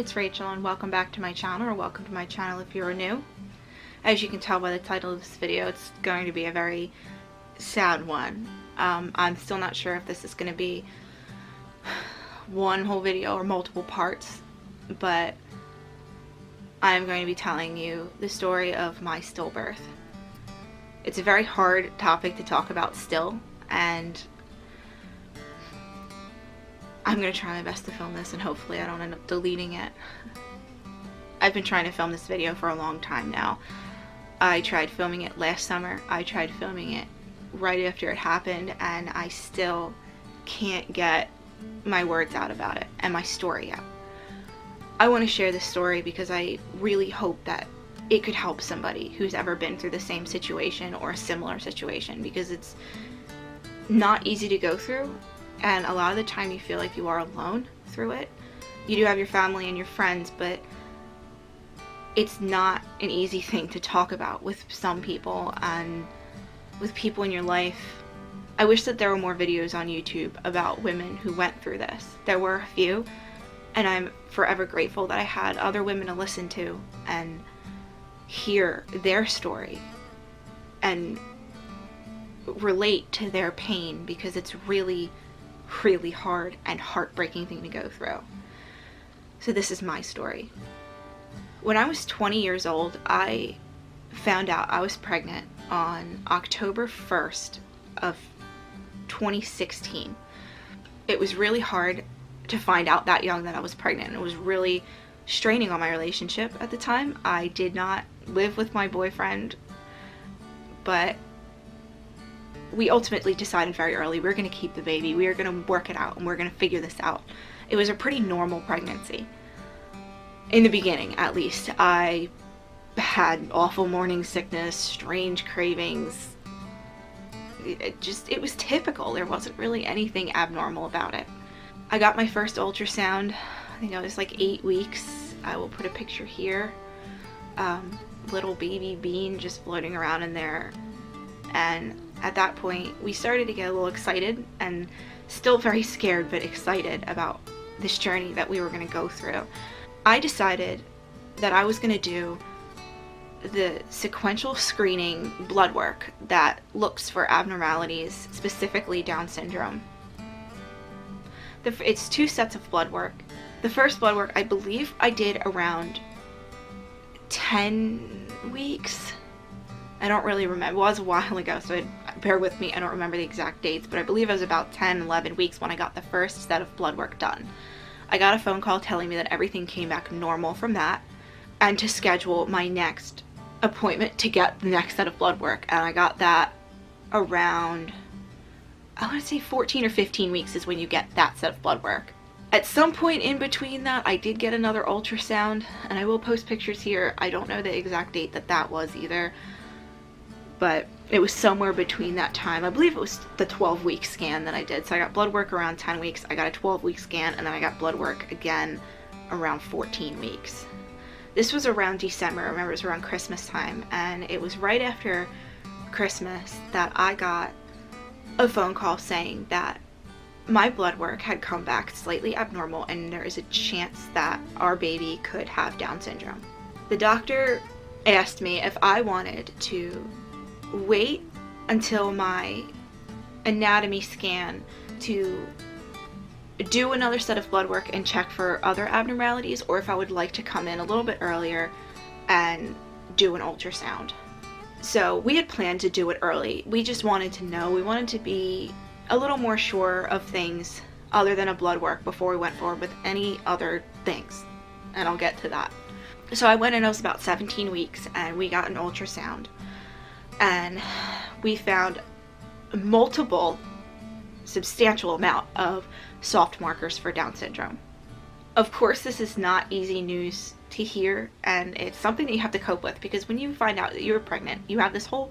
it's Rachel and welcome back to my channel, or welcome to my channel if you're new. As you can tell by the title of this video, it's going to be a very sad one. I'm still not sure if this is going to be one whole video or multiple parts, but I'm going to be telling you the story of my stillbirth. It's a very hard topic to talk about still, and I'm going to try my best to film this and hopefully I don't end up deleting it. I've been trying to film this video for a long time now. I tried filming it last summer, I tried filming it right after it happened, and I still can't get my words out about it and my story out. I want to share this story because I really hope that it could help somebody who's ever been through the same situation or a similar situation, because it's not easy to go through, and a lot of the time you feel like you are alone through it. You do have your family and your friends, but it's not an easy thing to talk about with some people and with people in your life. I wish that there were more videos on YouTube about women who went through this. There were a few, and I'm forever grateful that I had other women to listen to and hear their story and relate to their pain, because it's really hard and heartbreaking thing to go through. So this is my story. When I was 20 years old, I found out I was pregnant on October 1st of 2016. It was really hard to find out that young that I was pregnant. It was really straining on my relationship at the time. I did not live with my boyfriend, but we ultimately decided very early we were going to keep the baby. We were going to work it out and we're going to figure this out. It was a pretty normal pregnancy. In the beginning, at least. I had awful morning sickness, strange cravings. It was typical. There wasn't really anything abnormal about it. I got my first ultrasound. I think I was like 8 weeks. I will put a picture here. Little baby Bean just floating around in there. And at that point, we started to get a little excited, and still very scared, but excited about this journey that we were going to go through. I decided that I was going to do the sequential screening blood work that looks for abnormalities, specifically Down syndrome. It's 2 sets of blood work. The first blood work, I believe I did around 10 weeks. I don't really remember. It was a while ago, so bear with me. I don't remember the exact dates, but I believe it was about 10, 11 weeks when I got the first set of blood work done. I got a phone call telling me that everything came back normal from that, and to schedule my next appointment to get the next set of blood work. And I got that around, I want to say 14 or 15 weeks is when you get that set of blood work. At some point in between that, I did get another ultrasound, and I will post pictures here. I don't know the exact date that was either, but it was somewhere between that time. I believe it was the 12-week scan that I did. So I got blood work around 10 weeks, I got a 12-week scan, and then I got blood work again around 14 weeks. This was around December. I remember it was around Christmas time, and it was right after Christmas that I got a phone call saying that my blood work had come back slightly abnormal and there is a chance that our baby could have Down syndrome. The doctor asked me if I wanted to wait until my anatomy scan to do another set of blood work and check for other abnormalities, or if I would like to come in a little bit earlier and do an ultrasound. So we had planned to do it early. We just wanted to know. We wanted to be a little more sure of things other than a blood work before we went forward with any other things, and I'll get to that. So I went in, I was about 17 weeks, and we got an ultrasound. And we found multiple, substantial amount of soft markers for Down syndrome. Of course, this is not easy news to hear, and it's something that you have to cope with, because when you find out that you're pregnant, you have this whole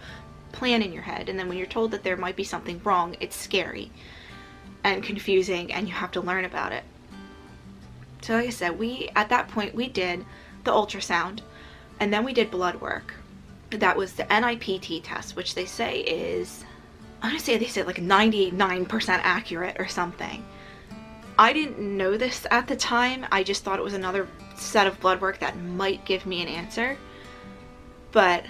plan in your head, and then when you're told that there might be something wrong, it's scary and confusing, and you have to learn about it. So like I said, at that point we did the ultrasound, and then we did blood work. That was the NIPT test, which they say is, I want to say they said like 99% accurate or something. I didn't know this at the time. I just thought it was another set of blood work that might give me an answer. But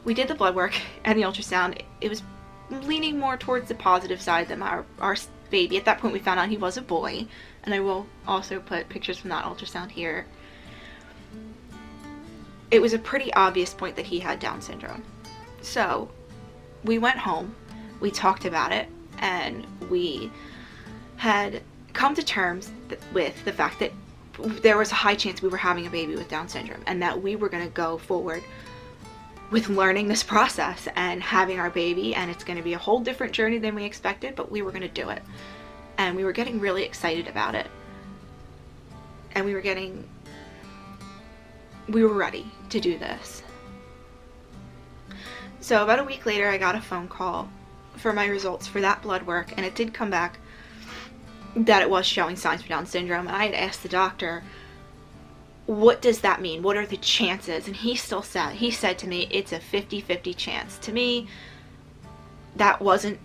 we did the blood work and the ultrasound. It was leaning more towards the positive side than our baby. At that point we found out he was a boy, and I will also put pictures from that ultrasound here. It was a pretty obvious point that he had Down syndrome. So we went home, we talked about it, and we had come to terms with the fact that there was a high chance we were having a baby with Down syndrome, and that we were going to go forward with learning this process and having our baby, and it's going to be a whole different journey than we expected, but we were going to do it. And we were getting really excited about it. And we were ready to do this. So about a week later, I got a phone call for my results for that blood work, and it did come back that it was showing signs for Down syndrome. And I had asked the doctor, what does that mean? What are the chances? And he said to me, it's a 50-50 chance. To me, that wasn't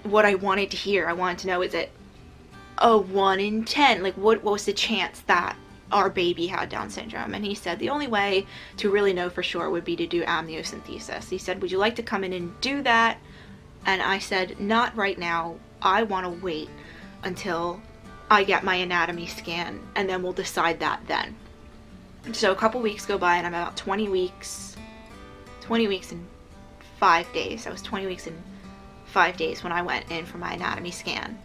what I wanted to hear. I wanted to know, is it a 1 in 10? Like, what was the chance that our baby had Down syndrome? And he said the only way to really know for sure would be to do amniocentesis. He said, would you like to come in and do that? And I said, not right now. I want to wait until I get my anatomy scan, and then we'll decide that then. So a couple weeks go by, and I'm about 20 weeks and 5 days. I was 20 weeks and 5 days when I went in for my anatomy scan.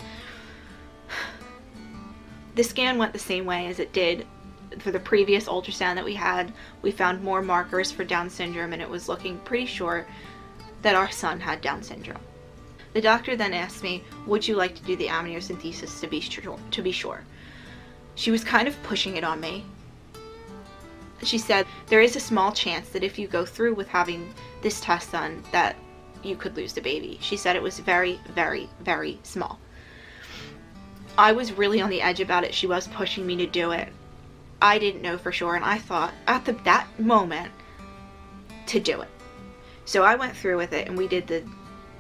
The scan went the same way as it did for the previous ultrasound that we had. We found more markers for Down syndrome, and it was looking pretty sure that our son had Down syndrome. The doctor then asked me, would you like to do the amniocentesis to be sure? She was kind of pushing it on me. She said, there is a small chance that if you go through with having this test done, that you could lose the baby. She said it was very, very, very small. I was really on the edge about it. She was pushing me to do it. I didn't know for sure, and I thought at that moment to do it. So I went through with it, and we did the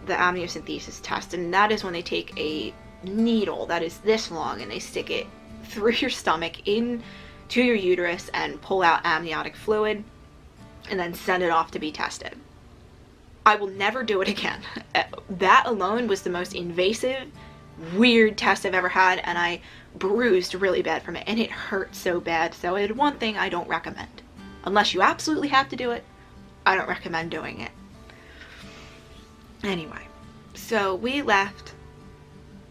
amniocentesis test, and that is when they take a needle that is this long and they stick it through your stomach into your uterus and pull out amniotic fluid and then send it off to be tested. I will never do it again. That alone was the most invasive, weird test I've ever had, and I bruised really bad from it, and it hurt so bad. So it's one thing I don't recommend. Unless you absolutely have to do it, I don't recommend doing it. Anyway, so we left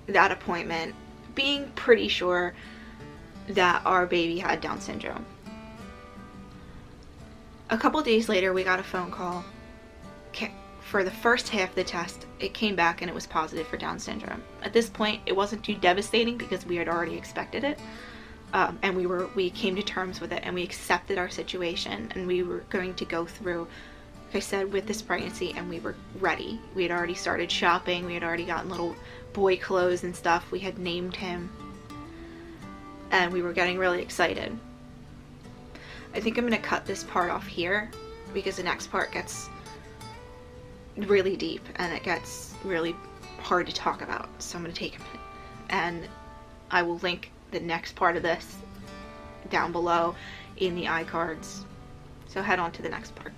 that appointment being pretty sure that our baby had Down syndrome. A couple days later, we got a phone call. For the first half of the test, it came back and it was positive for Down syndrome. At this point, it wasn't too devastating because we had already expected it. And we came to terms with it, and we accepted our situation, and we were going to go through, like I said, with this pregnancy, and we were ready. We had already started shopping. We had already gotten little boy clothes and stuff. We had named him, and we were getting really excited. I think I'm going to cut this part off here because the next part gets really deep and it gets really hard to talk about. So I'm going to take a minute, and I will link the next part of this down below in the iCards. So head on to the next part.